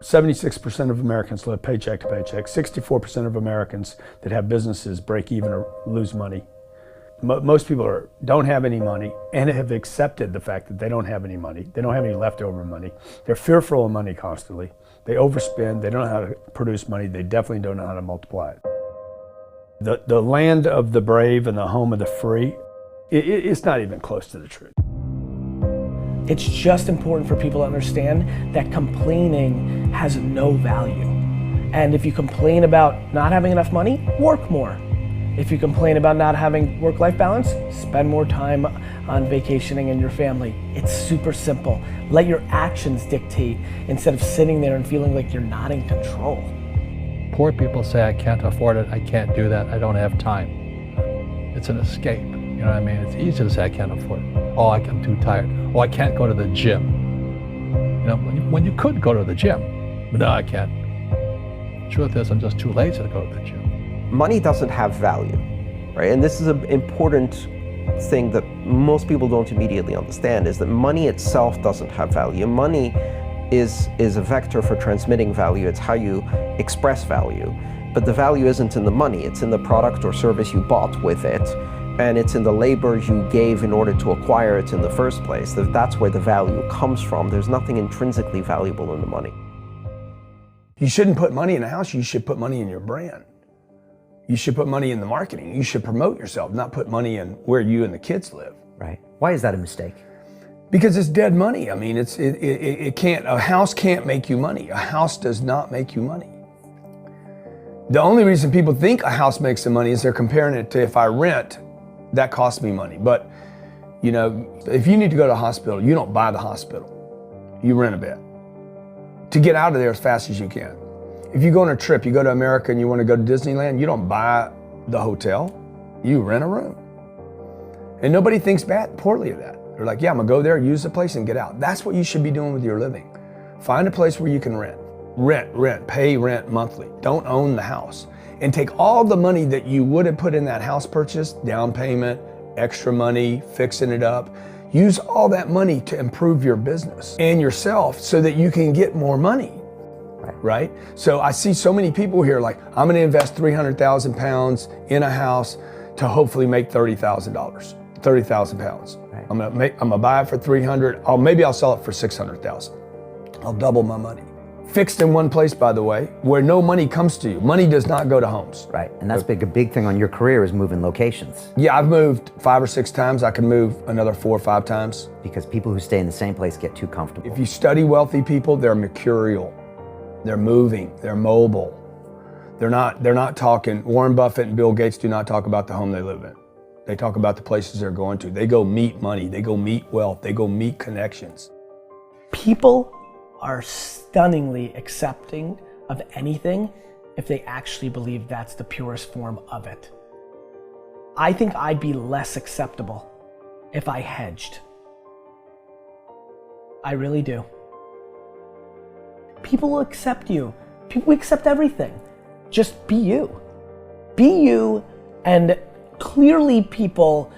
76% of Americans live paycheck to paycheck. 64% of Americans that have businesses break even or lose money. Most people don't have any money and have accepted the fact that they don't have any money. They don't have any leftover money. They're fearful of money constantly. They overspend. They don't know how to produce money. They definitely don't know how to multiply it. The land of the brave and the home of the free, it's not even close to the truth. It's just important for people to understand that complaining has no value. And if you complain about not having enough money, work more. If you complain about not having work-life balance, spend more time on vacationing and your family. It's super simple. Let your actions dictate instead of sitting there and feeling like you're not in control. Poor people say, I can't afford it, I can't do that, I don't have time. It's an escape, you know what I mean? It's easy to say I can't afford it. Oh, I'm too tired. Oh, I can't go to the gym. You know, when you could go to the gym, but no, I can't. Truth is, I'm just too lazy to go to the gym. Money doesn't have value, right? And this is an important thing that most people don't immediately understand, is that money itself doesn't have value. Money is a vector for transmitting value. It's how you express value. But the value isn't in the money, it's in the product or service you bought with it. And it's in the labor you gave in order to acquire it in the first place. That's where the value comes from. There's nothing intrinsically valuable in the money. You shouldn't put money in a house, you should put money in your brand. You should put money in the marketing. You should promote yourself, not put money in where you and the kids live. Right. Why is that a mistake? Because it's dead money. I mean, it can't, a house can't make you money. A house does not make you money. The only reason people think a house makes them money is they're comparing it to, if I rent, that costs me money. But, you know, if you need to go to a hospital, you don't buy the hospital. You rent a bed to get out of there as fast as you can. If you go on a trip, you go to America and you want to go to Disneyland, you don't buy the hotel, you rent a room. And nobody thinks poorly of that. They're like, yeah, I'm gonna go there, use the place and get out. That's what you should be doing with your living. Find a place where you can rent. Pay rent monthly. Don't own the house. And take all the money that you would have put in that house purchase, down payment, extra money, fixing it up, use all that money to improve your business and yourself so that you can get more money, right? So I see so many people here like, I'm gonna invest 300,000 pounds in a house to hopefully make $30,000, 30,000 pounds. Right. I'm gonna buy it for 300, maybe I'll sell it for 600,000. I'll double my money. Fixed in one place, by the way, where no money comes to you. Money does not go to homes. Right, and that's a big thing on your career is moving locations. Yeah, I've moved 5 or 6 times. I can move another 4 or 5 times. Because people who stay in the same place get too comfortable. If you study wealthy people, they're mercurial. They're moving, they're mobile. They're not talking, Warren Buffett and Bill Gates do not talk about the home they live in. They talk about the places they're going to. They go meet money, they go meet wealth, they go meet connections. People are stunningly accepting of anything if they actually believe that's the purest form of it. I think I'd be less acceptable if I hedged. I really do. People will accept you. People accept everything. Just be you. Be you, and clearly people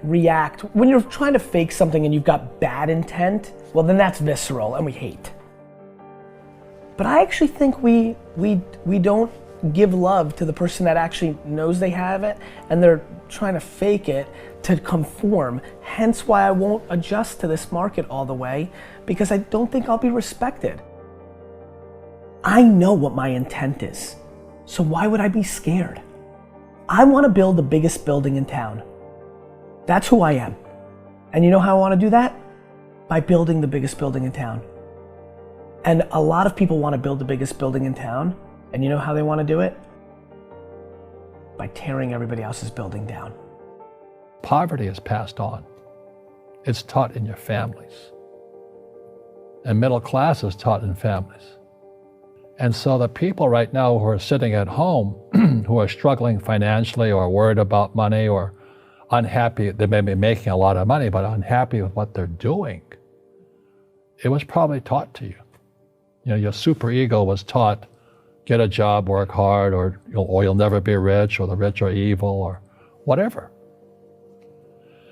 react. When you're trying to fake something and you've got bad intent, well then that's visceral and we hate. But I actually think we don't give love to the person that actually knows they have it and they're trying to fake it to conform. Hence why I won't adjust to this market all the way, because I don't think I'll be respected. I know what my intent is, so why would I be scared? I want to build the biggest building in town. That's who I am. And you know how I want to do that? By building the biggest building in town. And a lot of people want to build the biggest building in town, and you know how they want to do it? By tearing everybody else's building down. Poverty is passed on. It's taught in your families. And middle class is taught in families. And so the people right now who are sitting at home, who are struggling financially or worried about money or unhappy, they may be making a lot of money, but unhappy with what they're doing, it was probably taught to you. You know, your superego was taught, get a job, work hard, or you'll never be rich, or the rich are evil, or whatever.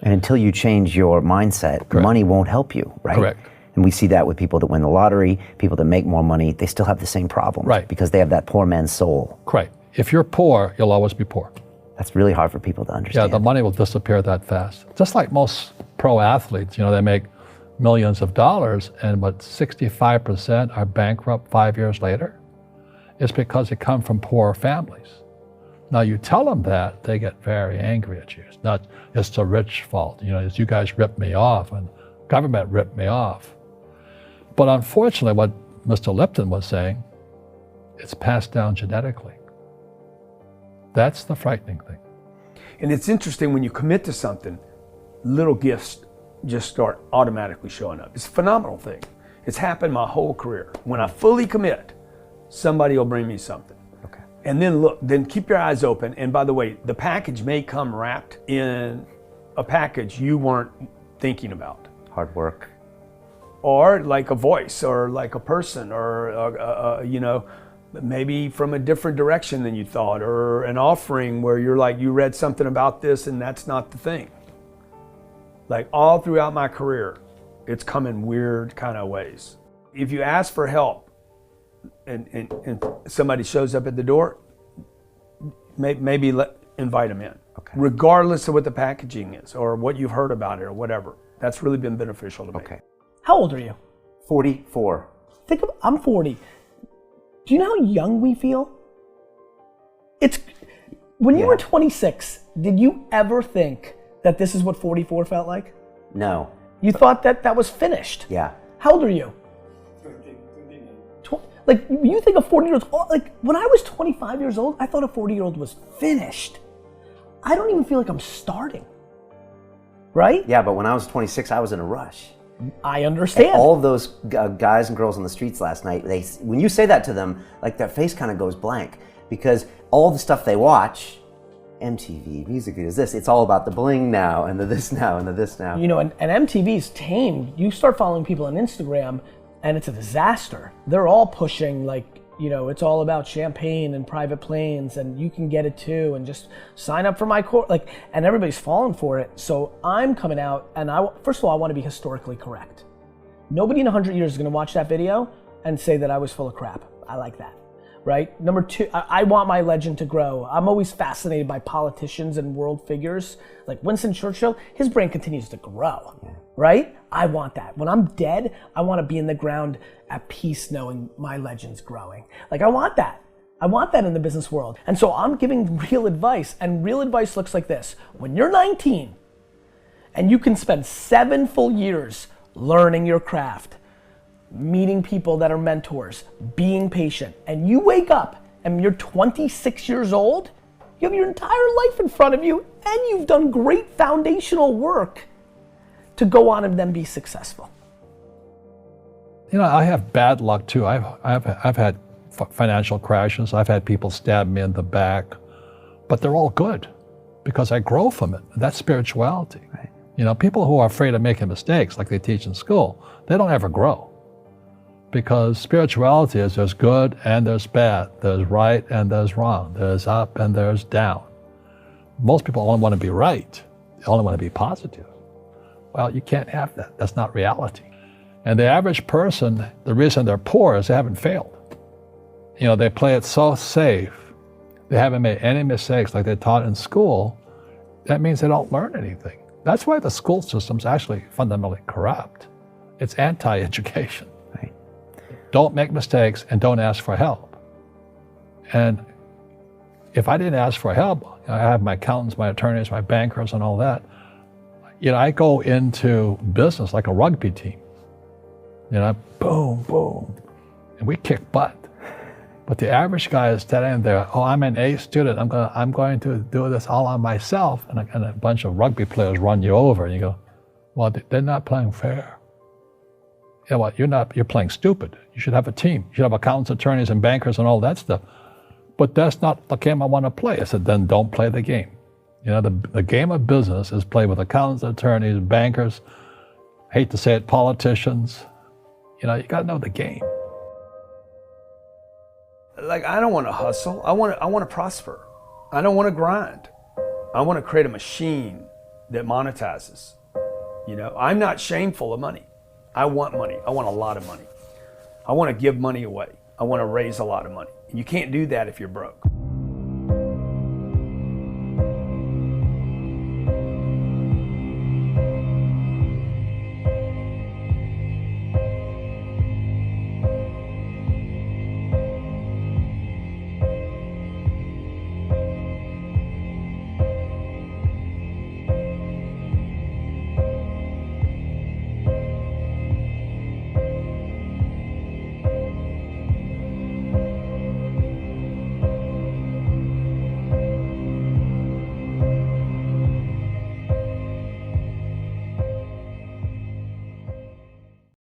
And until you change your mindset, Correct. Money won't help you, right? Correct. And we see that with people that win the lottery, people that make more money, they still have the same problem. Right. Because they have that poor man's soul. Right. If you're poor, you'll always be poor. That's really hard for people to Yeah, understand. the money will disappear that fast. Just like most pro athletes, they make millions of dollars, and 65% are bankrupt 5 years later. It's because they come from poor families. Now you tell them that, they get very angry at you. It's the rich fault. It's you guys ripped me off and government ripped me off. But unfortunately, what Mr. Lipton was saying, it's passed down genetically. That's the frightening thing. And it's interesting when you commit to something, little gifts just start automatically showing up. It's a phenomenal thing. It's happened my whole career. When I fully commit, somebody will bring me something. Okay. And then keep your eyes open. And by the way, the package may come wrapped in a package you weren't thinking about. Hard work. Or like a voice, or like a person, or maybe from a different direction than you thought, or an offering where you're like, you read something about this and that's not the thing. Like all throughout my career, it's come in weird kind of ways. If you ask for help and somebody shows up at the door, maybe invite them in. Okay. Regardless of what the packaging is or what you've heard about it or whatever. That's really been beneficial to me. Okay. How old are you? 44. I'm 40. Do you know how young we feel? When you were 26, did you ever think that this is what 44 felt like? No. You thought that was finished? Yeah. How old are you? Like, you think a 40-year-old, like, when I was 25 years old, I thought a 40-year-old was finished. I don't even feel like I'm starting. Right? Yeah, but when I was 26, I was in a rush. I understand. And all of those guys and girls on the streets last night, when you say that to them, like their face kind of goes blank, because all the stuff they watch, MTV, music videos, it's all about the bling now and the this now and the this now. And MTV's tamed. You start following people on Instagram and it's a disaster. They're all pushing it's all about champagne and private planes and you can get it too and just sign up for my course. And everybody's falling for it. So I'm coming out and first of all, I want to be historically correct. Nobody in 100 years is going to watch that video and say that I was full of crap. I like that. Right? Number two, I want my legend to grow. I'm always fascinated by politicians and world figures. Like Winston Churchill, his brain continues to grow. Yeah. Right? I want that. When I'm dead, I want to be in the ground at peace knowing my legend's growing. I want that. I want that in the business world. And so I'm giving real advice, and real advice looks like this. When you're 19 and you can spend 7 full years learning your craft, meeting people that are mentors, being patient, and you wake up and you're 26 years old, you have your entire life in front of you and you've done great foundational work to go on and then be successful. I have bad luck too. I've had financial crashes. I've had people stab me in the back, but they're all good because I grow from it. That's spirituality. Right. People who are afraid of making mistakes, like they teach in school, they don't ever grow. Because spirituality is there's good and there's bad, there's right and there's wrong, there's up and there's down. Most people only want to be right. They only want to be positive. Well, you can't have that. That's not reality. And the average person, the reason they're poor is they haven't failed. They play it so safe. They haven't made any mistakes like they're taught in school. That means they don't learn anything. That's why the school system's actually fundamentally corrupt. It's anti-education. Right. Don't make mistakes and don't ask for help. And if I didn't ask for help, I have my accountants, my attorneys, my bankers and all that. I go into business like a rugby team. Boom, boom. And we kick butt. But the average guy is standing there, I'm an A student, I'm going to do this all on myself. And a bunch of rugby players run you over and you go, well, they're not playing fair. Yeah, well, you're playing stupid. You should have a team. You should have accountants, attorneys, and bankers and all that stuff. But that's not the game I want to play. I said, then don't play the game. The game of business is played with accountants, attorneys, bankers, hate to say it, politicians. You got to know the game. I don't want to hustle. I want to prosper. I don't want to grind. I want to create a machine that monetizes. I'm not shameful of money. I want money. I want a lot of money. I want to give money away. I want to raise a lot of money. And you can't do that if you're broke.